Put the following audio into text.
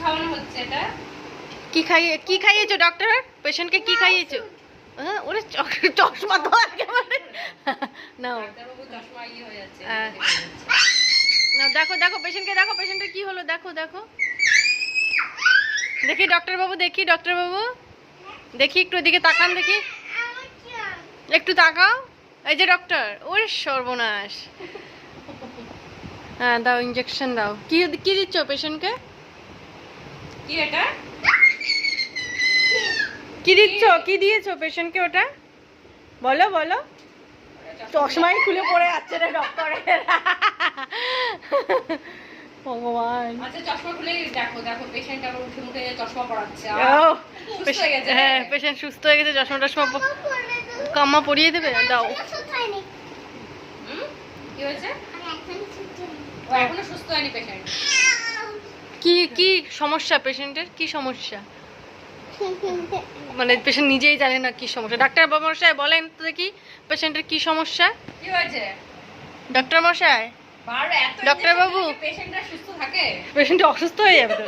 খাওয়ানো হচ্ছে এটা? কি খাইয়েছো ডক্টর? পেশেন্টকে কি খাইয়েছো? হ্যাঁ, ওরে চশমা তো একেবারে নাও। ডাক্তারবাবু চশমা হয়ে যাচ্ছে। না, দেখো দেখো পেশেন্টকে দেখো, পেশেন্টের কি হলো দেখো দেখো। দেখি ডক্টরবাবু, দেখি ডক্টরবাবু, দেখি একটু এদিকে তাকান, দেখি একটু তাকাও। এই যে ডক্টর, ওরে সর্বনাশ। হ্যাঁ দাও, ইনজেকশন দাও। কি দিচ্ছ পেশেন্টকে? কি এটা? কি দিচ্ছ, কি দিয়েছো পেশেন্টকে ওটা? বলো বলো। চশমাই খুলে পড়ে যাচ্ছে রে ডক্টরের। ভগবান। আচ্ছা চশমা খুলে দেখো, দেখো পেশেন্ট আবার উঠে মুখে চশমা পরাচ্ছে। ও, সুস্থ হয়ে গেছে। হ্যাঁ পেশেন্ট সুস্থ হয়ে গেছে, চশমা টশমা কাম্মা পরিয়ে দেবে। দাও। কি হয়েছে? ও এখনো সুস্থ হয়নি পেশেন্ট। কি কি সমস্যা পেশেন্টের? কি সমস্যা? মানে পেশেন্ট নিজেই জানে না কি সমস্যা। ডাক্তার মশাই বলেন তো দেখি পেশেন্টের কি সমস্যা। কি হয়েছে? ডক্টর মশাই, বারবার এত ডাক্তারবাবু। পেশেন্টরা সুস্থ থাকে? পেশেন্ট অসুস্থ হয়ে যাবে তো।